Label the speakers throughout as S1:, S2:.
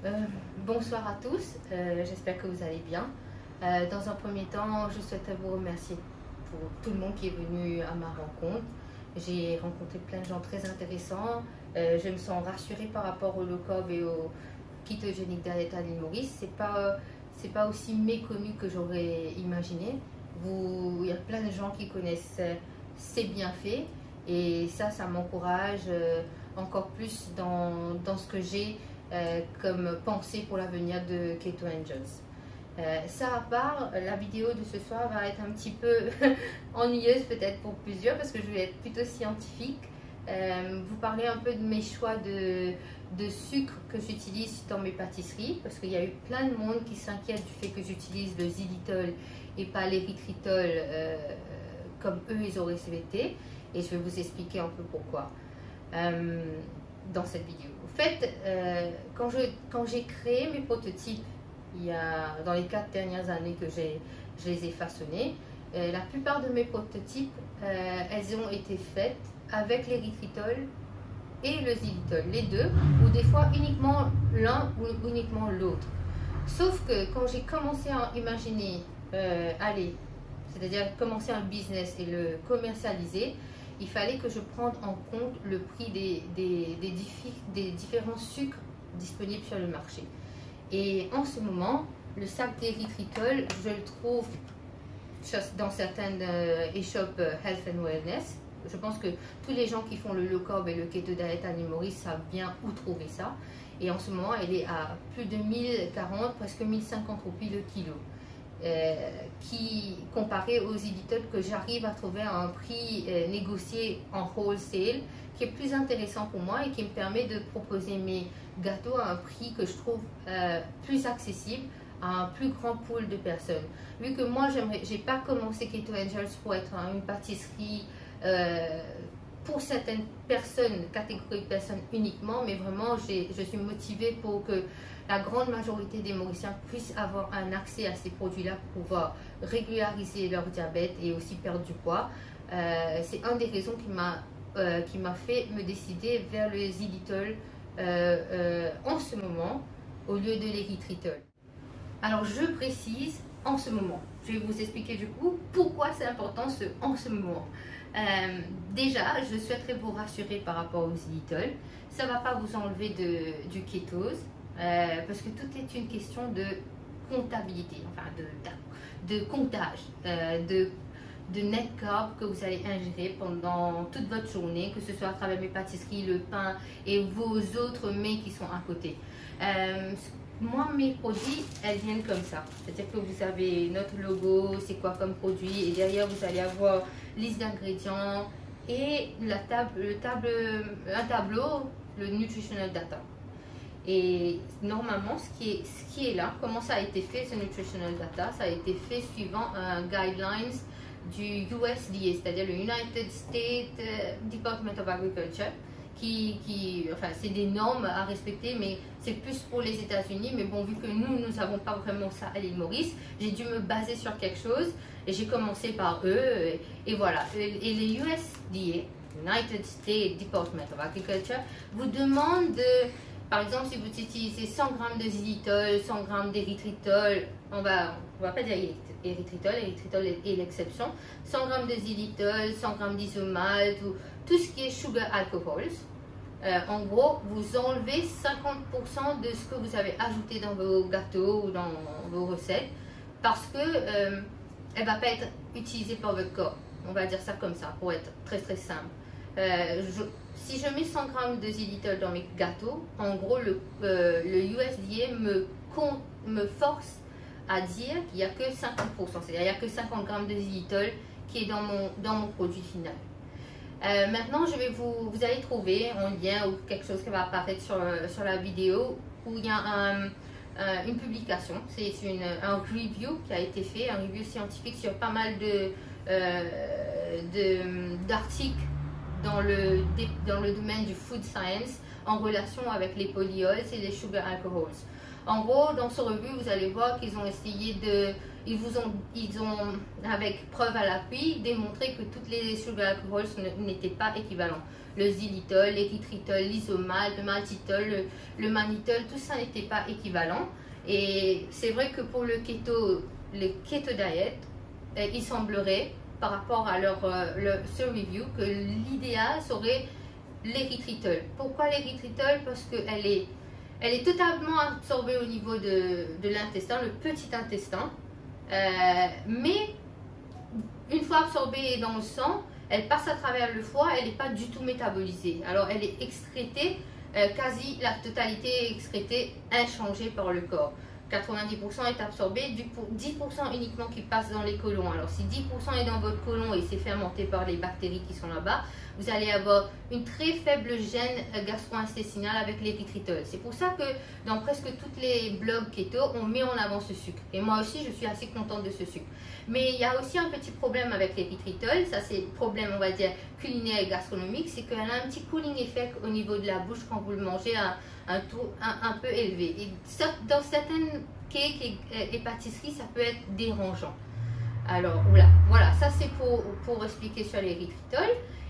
S1: Euh, Bonsoir à tous, j'espère que vous allez bien. Dans un premier temps, je souhaiterais vous remercier pour tout le monde qui est venu à ma rencontre. J'ai rencontré plein de gens très intéressants. Je me sens rassurée par rapport au low carb et au ketogenic diet à l'île Maurice. C'est pas aussi méconnu que j'aurais imaginé. Il y a plein de gens qui connaissent ces bienfaits et ça m'encourage encore plus dans ce que j'ai comme pensée pour l'avenir de Keto Angels. Ça à part, la vidéo de ce soir va être un petit peu ennuyeuse peut-être pour plusieurs parce que je vais être plutôt scientifique. Vous parler un peu de mes choix de sucre que j'utilise dans mes pâtisseries parce qu'il y a eu plein de monde qui s'inquiète du fait que j'utilise le xylitol et pas l'érythritol comme eux ils auraient souhaité, et je vais vous expliquer un peu pourquoi dans cette vidéo. En fait, quand j'ai créé mes prototypes dans les 4 dernières années que je les ai façonnés, la plupart de mes prototypes elles ont été faites avec l'érythritol et le xylitol, les deux, ou des fois uniquement l'un ou uniquement l'autre. Sauf que quand j'ai commencé à imaginer c'est-à-dire commencer un business et le commercialiser, il fallait que je prenne en compte le prix des différents sucres disponibles sur le marché. Et en ce moment, le sac d'érythritol, je le trouve dans certaines e-shops Health and Wellness. Je pense que tous les gens qui font le low carb et le keto diet à l'île Maurice savent bien où trouver ça. Et en ce moment, elle est à plus de 1040, presque 1050 roupies le kilo. Qui, comparé aux xylitol que j'arrive à trouver à un prix négocié en wholesale, qui est plus intéressant pour moi et qui me permet de proposer mes gâteaux à un prix que je trouve plus accessible à un plus grand pool de personnes. Vu que moi, j'ai pas commencé Keto Angels pour être une pâtisserie pour certaines personnes, catégories de personnes uniquement, mais vraiment je suis motivée pour que la grande majorité des Mauriciens puissent avoir un accès à ces produits-là pour pouvoir régulariser leur diabète et aussi perdre du poids. C'est une des raisons qui m'a fait me décider vers le xylitol en ce moment au lieu de l'érythritol. Alors je précise en ce moment. Je vais vous expliquer du coup pourquoi c'est important en ce moment. Déjà, je souhaiterais vous rassurer par rapport au xylitol. Ça ne va pas vous enlever du kétose parce que tout est une question de comptabilité, enfin de comptage, de net carb que vous allez ingérer pendant toute votre journée, que ce soit à travers mes pâtisseries, le pain et vos autres mets qui sont à côté. Moi, mes produits, elles viennent comme ça. C'est-à-dire que vous avez notre logo, c'est quoi comme produit, et derrière vous allez avoir liste d'ingrédients et un tableau, le nutritional data. Et normalement, ce qui est là, comment ça a été fait, ce nutritional data, ça a été fait suivant un guidelines du USDA, c'est-à-dire le United States Department of Agriculture. Enfin, c'est des normes à respecter, mais c'est plus pour les États-Unis. Mais bon, vu que nous n'avons pas vraiment ça à l'île Maurice, j'ai dû me baser sur quelque chose et j'ai commencé par eux. Et voilà. Et les USDA, United States Department of Agriculture, vous demandent par exemple, si vous utilisez 100 g de xylitol, 100 g d'érythritol, on va pas dire érythritol est l'exception, 100 g de xylitol, 100 g d'isomalte, tout ce qui est sugar alcohols. En gros, vous enlevez 50% de ce que vous avez ajouté dans vos gâteaux ou dans vos recettes parce que elle ne va pas être utilisée par votre corps. On va dire ça comme ça pour être très très simple. Si je mets 100 g de xylitol dans mes gâteaux, en gros, le USDA me force à dire qu'il n'y a que 50%, c'est-à-dire qu'il n'y a que 50 g de xylitol qui est dans mon produit final. Maintenant, vous allez trouver un lien ou quelque chose qui va apparaître sur la vidéo où il y a une publication. C'est un review qui a été fait, un review scientifique sur pas mal d'articles dans le domaine du food science en relation avec les polyols et les sugar alcohols. En gros, dans ce revue, vous allez voir qu'ils ont essayé de, ils ont, avec preuve à l'appui, démontré que toutes les sugar alcohols n'étaient pas équivalents. Le xylitol, l'érythritol, l'isomal, le maltitol, le mannitol, tout ça n'était pas équivalent. Et c'est vrai que pour le keto diet, il semblerait, par rapport à ce review, que l'idéal serait l'érythritol. Pourquoi l'érythritol? Parce qu'elle est totalement absorbée au niveau de l'intestin, le petit intestin. Mais une fois absorbée dans le sang, elle passe à travers le foie, elle n'est pas du tout métabolisée. Alors elle est excrétée, quasi la totalité est excrétée, inchangée par le corps. 90% est absorbé, 10% uniquement qui passe dans les côlons. Alors si 10% est dans votre côlon et c'est fermenté par les bactéries qui sont là-bas, vous allez avoir une très faible gêne gastro-intestinale avec l'érythritol. C'est pour ça que dans presque tous les blogs keto, on met en avant ce sucre. Et moi aussi, je suis assez contente de ce sucre. Mais il y a aussi un petit problème avec l'érythritol, ça c'est le problème, on va dire, culinaire et gastronomique, c'est qu'elle a un petit cooling effect au niveau de la bouche quand vous le mangez à un taux un peu élevé. Et dans certaines cakes et pâtisseries, ça peut être dérangeant. Alors voilà, ça c'est pour expliquer sur l'érythritol.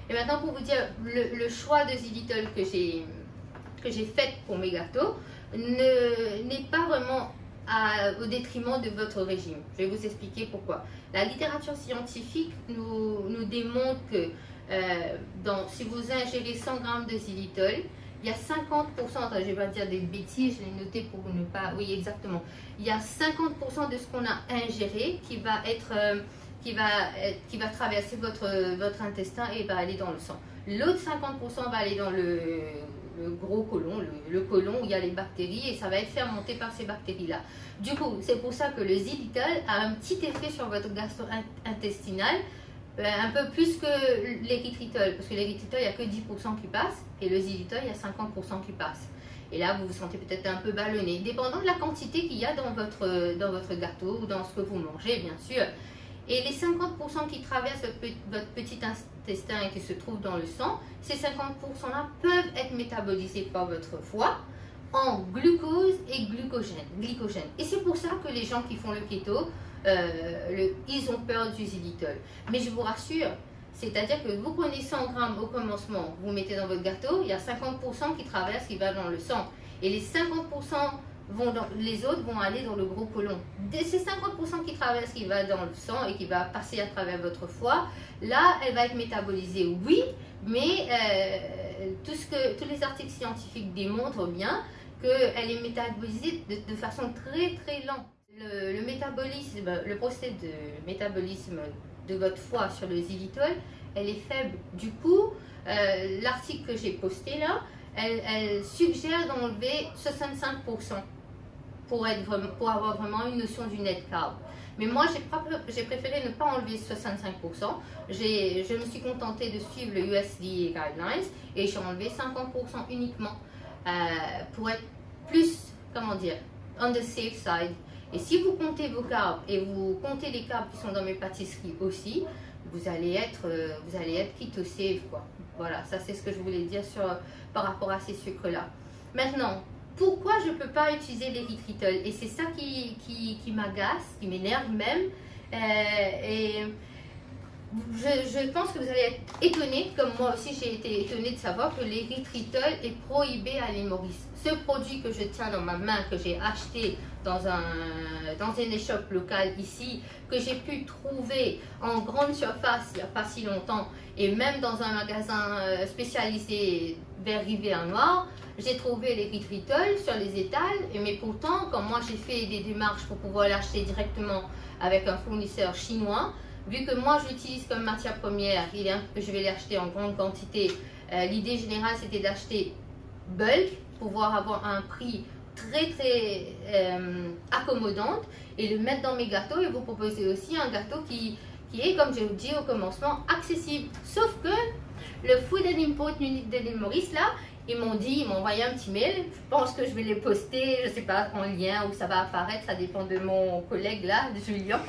S1: Et maintenant pour vous dire le choix de xylitol que j'ai fait pour mes gâteaux n'est pas vraiment au détriment de votre régime. Je vais vous expliquer pourquoi. La littérature scientifique nous démontre que si vous ingérez 100 g de xylitol, il y a 50%, je ne vais pas dire des bêtises, je l'ai noté pour ne pas... Oui, exactement. Il y a 50% de ce qu'on a ingéré qui va traverser votre intestin et va aller dans le sang. L'autre 50% va aller dans le gros côlon, le côlon où il y a les bactéries et ça va être fermenté par ces bactéries-là. Du coup, c'est pour ça que le xylitol a un petit effet sur votre gastro-intestinal, un peu plus que l'érythritol, parce que l'érythritol, il n'y a que 10% qui passe et le xylitol, il y a 50% qui passe. Et là, vous vous sentez peut-être un peu ballonné, dépendant de la quantité qu'il y a dans votre gâteau ou dans ce que vous mangez, bien sûr. Et les 50% qui traversent votre petit intestin et qui se trouvent dans le sang, ces 50%-là peuvent être métabolisés par votre foie en glucose et glycogène. Et c'est pour ça que les gens qui font le keto, ils ont peur du xylitol. Mais je vous rassure, c'est-à-dire que vous prenez 100 grammes au commencement, vous mettez dans votre gâteau, il y a 50% qui traversent, qui va dans le sang. Et les 50% les autres vont aller dans le gros côlon. De ces 50% qui traversent, qui va dans le sang et qui va passer à travers votre foie, là, elle va être métabolisée, oui, mais tous les articles scientifiques démontrent bien qu'elle est métabolisée de façon très très lente. Le métabolisme, le procédé de métabolisme de votre foie sur le xylitol, elle est faible. Du coup, l'article que j'ai posté là, elle suggère d'enlever 65% pour avoir vraiment une notion du net carb. Mais moi, j'ai préféré ne pas enlever 65%. Je me suis contentée de suivre le USDA Guidelines et j'ai enlevé 50% uniquement pour être plus, comment dire, on the safe side. Et si vous comptez vos carbs et vous comptez les carbs qui sont dans mes pâtisseries aussi, vous allez être keto safe, quoi. Voilà, ça c'est ce que je voulais dire par rapport à ces sucres-là. Maintenant, pourquoi je ne peux pas utiliser l'érythritol? Et c'est ça qui m'agace, qui m'énerve même. Et je pense que vous allez être étonnés, comme moi aussi j'ai été étonnée de savoir que l'érythritol est prohibé à l'île Maurice. Ce produit que je tiens dans ma main, que j'ai acheté dans une échoppe locale ici, que j'ai pu trouver en grande surface il n'y a pas si longtemps, et même dans un magasin spécialisé vers Rivière-Noire, j'ai trouvé l'érythritol sur les étals, mais pourtant, quand moi j'ai fait des démarches pour pouvoir l'acheter directement avec un fournisseur chinois, vu que moi je l'utilise comme matière première, je vais l'acheter en grande quantité, l'idée générale c'était d'acheter bulk, pouvoir avoir un prix très très accommodant et le mettre dans mes gâteaux et vous proposer aussi un gâteau qui est, comme je vous dis au commencement, accessible. Sauf que le Food and Import Unit de l'île Maurice là, ils m'ont envoyé un petit mail, je pense que je vais les poster, je sais pas, en lien où ça va apparaître, ça dépend de mon collègue là, de Julien.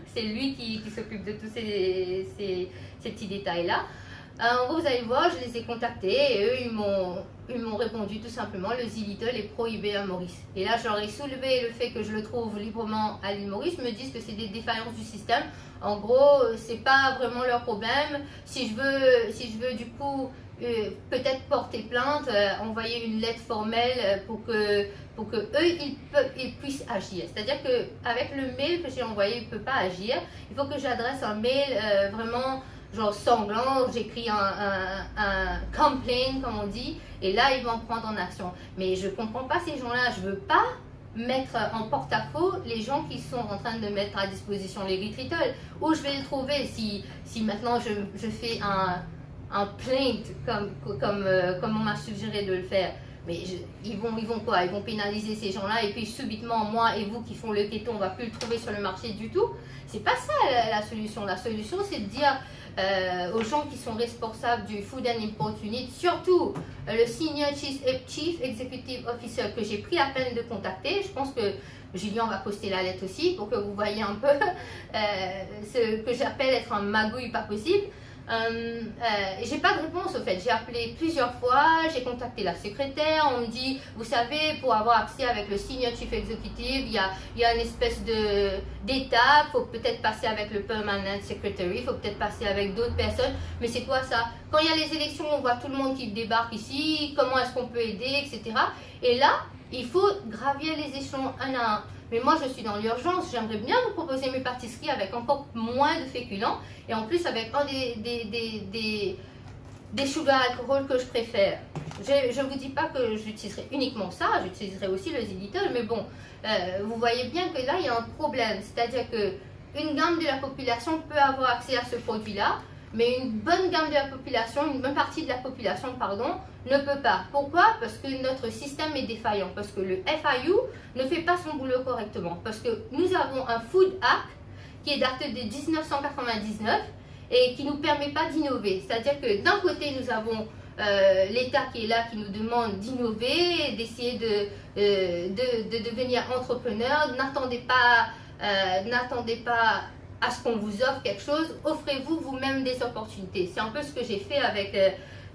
S1: C'est lui qui s'occupe de tous ces petits détails là. En gros, vous allez voir, je les ai contactés et eux, ils m'ont répondu tout simplement, le Zilitol est prohibé à Maurice. Et là, j'aurais soulevé le fait que je le trouve librement à l'île Maurice. Ils me disent que c'est des défaillances du système. En gros, c'est pas vraiment leur problème. Si je veux du coup peut-être porter plainte, envoyer une lettre formelle pour que eux ils puissent agir. C'est-à-dire que avec le mail que j'ai envoyé, ils ne peuvent pas agir. Il faut que j'adresse un mail vraiment genre sanglant, j'écris un complaint comme on dit, et là ils vont prendre en action. Mais je comprends pas ces gens-là, je veux pas mettre en porte-à-faux les gens qui sont en train de mettre à disposition les Ritritol. Où je vais le trouver si maintenant je fais un plaint comme on m'a suggéré de le faire. Mais ils vont quoi? Ils vont pénaliser ces gens-là et puis subitement moi et vous qui font le keto, on va plus le trouver sur le marché du tout. C'est pas ça la solution. La solution c'est de dire aux gens qui sont responsables du Food and Import Unit, surtout le Senior Chief Executive Officer que j'ai pris la peine de contacter. Je pense que Julien va poster la lettre aussi pour que vous voyez un peu ce que j'appelle être un magouille pas possible. J'ai pas de réponse au fait, j'ai appelé plusieurs fois, j'ai contacté la secrétaire, on me dit, vous savez, pour avoir accès avec le Senior Chief Executive, il y a une espèce d'étape, il faut peut-être passer avec le Permanent Secretary, il faut peut-être passer avec d'autres personnes, mais c'est quoi ça? Quand il y a les élections, on voit tout le monde qui débarque ici, comment est-ce qu'on peut aider, etc. Et là, il faut gravir les échelons un à un. Mais moi, je suis dans l'urgence. J'aimerais bien vous proposer mes pâtisseries avec encore moins de féculents et en plus avec un des sugar alcohol que je préfère. Je ne vous dis pas que j'utiliserai uniquement ça, j'utiliserai aussi le Zilitol, mais bon, vous voyez bien que là, il y a un problème. C'est-à-dire qu'une gamme de la population peut avoir accès à ce produit-là, mais une bonne gamme de la population, une bonne partie de la population, pardon, ne peut pas. Pourquoi? Parce que notre système est défaillant, parce que le FIU ne fait pas son boulot correctement, parce que nous avons un Food Act qui est daté de 1999 et qui ne nous permet pas d'innover. C'est-à-dire que d'un côté, nous avons l'État qui est là, qui nous demande d'innover, d'essayer de devenir entrepreneur. N'attendez pas à ce qu'on vous offre quelque chose, offrez-vous vous-même des opportunités. C'est un peu ce que j'ai fait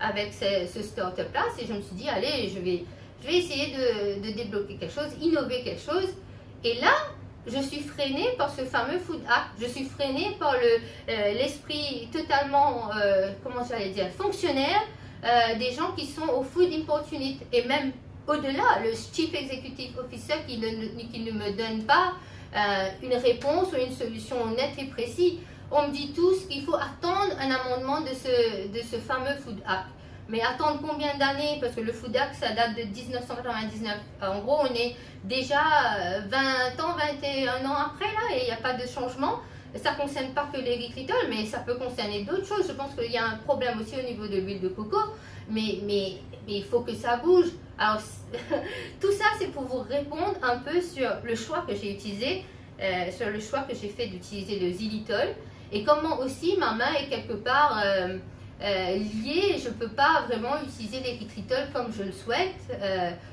S1: avec ce start-up-là. Et je me suis dit, allez, je vais essayer de débloquer quelque chose, innover quelque chose. Et là, je suis freinée par ce fameux Food Act. Je suis freinée par l'esprit totalement, comment j'allais dire, fonctionnaire des gens qui sont au Food Import Unit. Et même au-delà, le Chief Executive Officer qui ne me donne pas une réponse ou une solution nette et précise. On me dit tous qu'il faut attendre un amendement de ce fameux Food Act. Mais attendre combien d'années? Parce que le Food Act, ça date de 1999. En gros, on est déjà 20 ans, 21 ans après là, et il n'y a pas de changement. Ça ne concerne pas que les Ritritol, mais ça peut concerner d'autres choses. Je pense qu'il y a un problème aussi au niveau de l'huile de coco, mais il faut que ça bouge. Alors, tout ça, c'est pour vous répondre un peu sur le choix que j'ai utilisé, sur le choix que j'ai fait d'utiliser le Zilitol, et comment aussi ma main est quelque part liée. Je ne peux pas vraiment utiliser les Ritritol comme je le souhaite.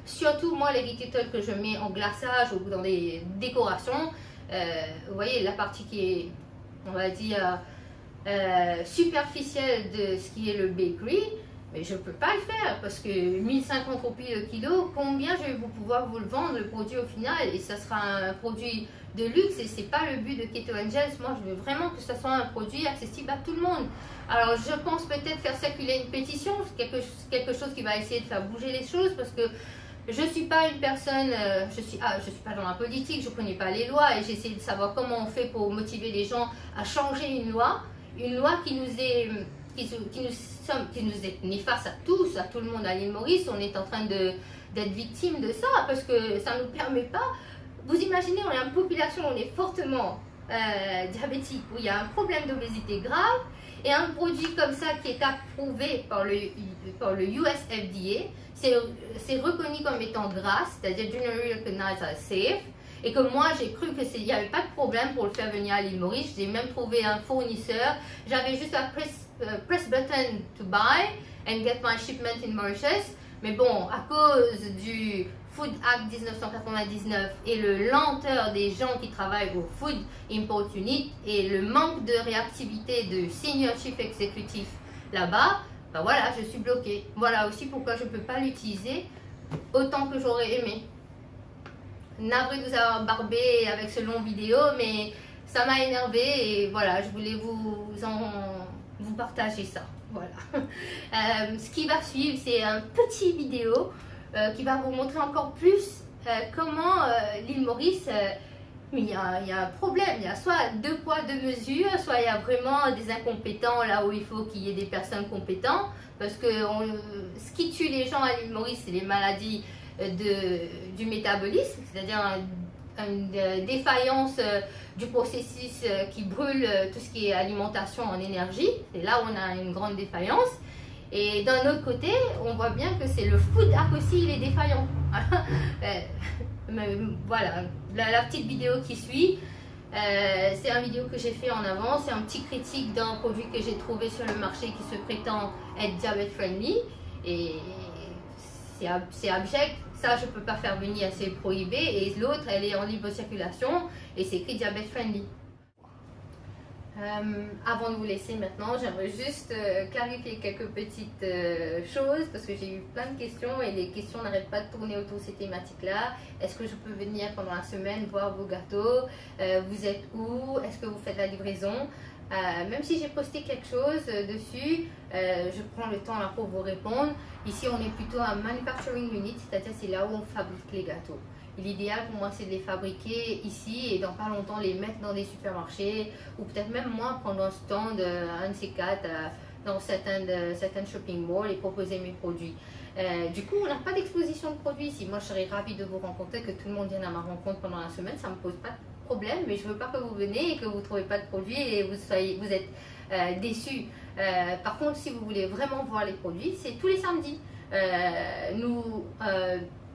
S1: Surtout, moi, les Ritritol que je mets en glaçage ou dans des décorations, vous voyez la partie qui est, on va dire, superficielle de ce qui est le bakery, mais je ne peux pas le faire parce que 1050 roupies le kilo, combien je vais pouvoir vous le vendre le produit au final? Et ça sera un produit de luxe et c'est pas le but de Keto Angels. Moi, je veux vraiment que ce soit un produit accessible à tout le monde. Alors, je pense peut-être faire circuler une pétition, quelque chose qui va essayer de faire bouger les choses parce que je ne suis pas une personne, je suis pas dans la politique, je ne connais pas les lois et j'essaie de savoir comment on fait pour motiver les gens à changer une loi qui nous est néfaste à tous, à tout le monde à l'île Maurice. On est en train d'être victime de ça parce que ça ne nous permet pas. Vous imaginez, on est une population, on est fortement diabétique, où il y a un problème d'obésité grave et un produit comme ça qui est approuvé par le US FDA, c'est reconnu comme étant GRAS, c'est-à-dire Generally Recognized as Safe, et que moi j'ai cru qu'il n'y avait pas de problème pour le faire venir à l'île Maurice. J'ai même trouvé un fournisseur, j'avais juste à press button to buy and get my shipment in Mauritius, mais bon, à cause du Food Act 1999 et le lenteur des gens qui travaillent au Food Import Unit et le manque de réactivité de Senior Chief Executive là-bas, ben voilà, je suis bloquée. Voilà aussi pourquoi je ne peux pas l'utiliser autant que j'aurais aimé. Navré de vous avoir barbé avec ce long vidéo, mais ça m'a énervé et voilà, je voulais vous partager ça. Voilà. Ce qui va suivre, c'est un petit vidéo qui va vous montrer encore plus comment l'île Maurice, il y a un problème. Il y a soit deux poids, deux mesures, soit il y a vraiment des incompétents là où il faut qu'il y ait des personnes compétentes. Parce que ce qui tue les gens à l'île Maurice, c'est les maladies du métabolisme, c'est-à-dire une défaillance du processus qui brûle tout ce qui est alimentation en énergie. C'est là où on a une grande défaillance. Et d'un autre côté, on voit bien que c'est le food aussi, il est défaillant. Voilà, la petite vidéo qui suit, c'est une vidéo que j'ai fait en avant. C'est un petit critique d'un produit que j'ai trouvé sur le marché qui se prétend être diabète friendly. Et c'est abject. Ça, je ne peux pas faire venir, c'est prohibé. Et l'autre, elle est en libre circulation et c'est écrit diabète friendly. Avant de vous laisser maintenant, j'aimerais juste clarifier quelques petites choses parce que j'ai eu plein de questions et les questions n'arrêtent pas de tourner autour de ces thématiques-là. Est-ce que je peux venir pendant la semaine voir vos gâteaux? Vous êtes où? Est-ce que vous faites la livraison? Même si j'ai posté quelque chose dessus, je prends le temps là pour vous répondre. Ici, on est plutôt un manufacturing unit, c'est-à-dire c'est là où on fabrique les gâteaux. L'idéal pour moi, c'est de les fabriquer ici et dans pas longtemps les mettre dans des supermarchés ou peut-être même moi prendre un stand, un de ces quatre, dans certaines shopping malls et proposer mes produits. Du coup, on n'a pas d'exposition de produits ici. Moi, je serais ravie de vous rencontrer, que tout le monde vienne à ma rencontre pendant la semaine. Ça ne me pose pas de problème, mais je ne veux pas que vous venez et que vous ne trouvez pas de produits et vous êtes déçus. Par contre, si vous voulez vraiment voir les produits, c'est tous les samedis.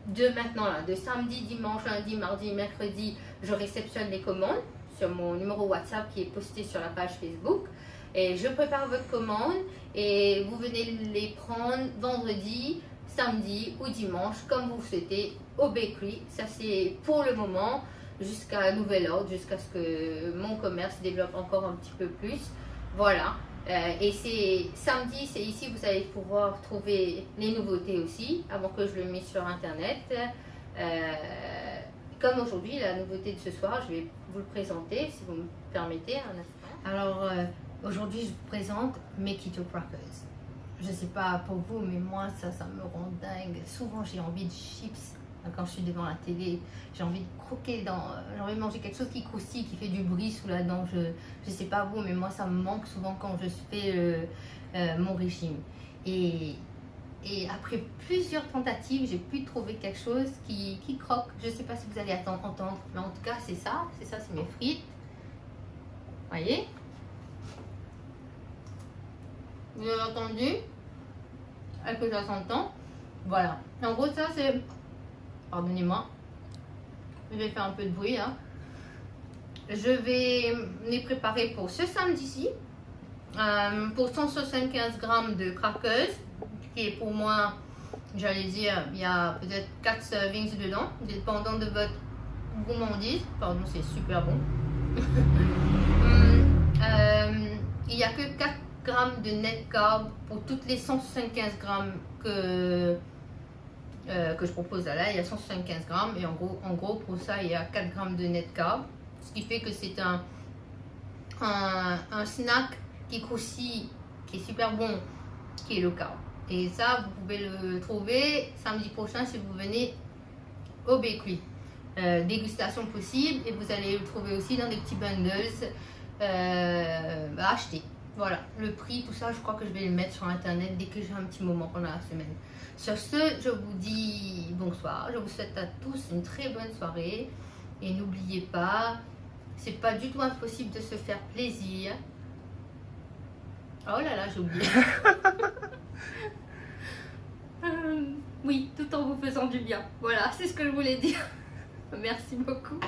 S1: De samedi, dimanche, lundi, mardi, mercredi, je réceptionne les commandes sur mon numéro WhatsApp qui est posté sur la page Facebook. Et je prépare votre commande et vous venez les prendre vendredi, samedi ou dimanche, comme vous souhaitez, au bakery. Ça, c'est pour le moment, jusqu'à nouvel ordre, jusqu'à ce que mon commerce se développe encore un petit peu plus. Voilà. Et c'est samedi, c'est ici, vous allez pouvoir trouver les nouveautés aussi, avant que je le mette sur internet. Comme aujourd'hui, la nouveauté de ce soir, je vais vous le présenter, si vous me permettez un instant. Alors, aujourd'hui, je vous présente mes Keto Crackers. Je ne sais pas pour vous, mais moi, ça me rend dingue. Souvent, j'ai envie de chips. Quand je suis devant la télé, j'ai envie de croquer j'ai envie de manger quelque chose qui croustille, qui fait du bruit sous la dent. Je sais pas vous, mais moi ça me manque souvent quand je fais mon régime. Et après plusieurs tentatives, j'ai pu trouver quelque chose qui croque. Je sais pas si vous allez entendre, mais en tout cas c'est ça, c'est mes frites. Voyez? Vous avez entendu? Est-ce que ça s'entend? Voilà. En gros ça c'est... Pardonnez-moi, je vais faire un peu de bruit là. Je vais les préparer pour ce samedi-ci. Pour 175 g de crackers, qui est pour moi, j'allais dire, il y a peut-être 4 servings dedans, dépendant de votre gourmandise. Pardon, c'est super bon. Il n'y a que 4 g de net carb pour toutes les 175 g que je propose là, il y a 175 grammes et en gros pour ça il y a 4 grammes de net carb, ce qui fait que c'est un snack qui croustille, qui est super bon, qui est low carb. Et ça vous pouvez le trouver samedi prochain si vous venez au bakery. Dégustation possible et vous allez le trouver aussi dans des petits bundles à acheter. Voilà, le prix, tout ça, je crois que je vais le mettre sur internet dès que j'ai un petit moment pendant la semaine. Sur ce, je vous dis bonsoir. Je vous souhaite à tous une très bonne soirée. Et n'oubliez pas, c'est pas du tout impossible de se faire plaisir. Oh là là, j'ai oublié. Oui, tout en vous faisant du bien. Voilà, c'est ce que je voulais dire. Merci beaucoup.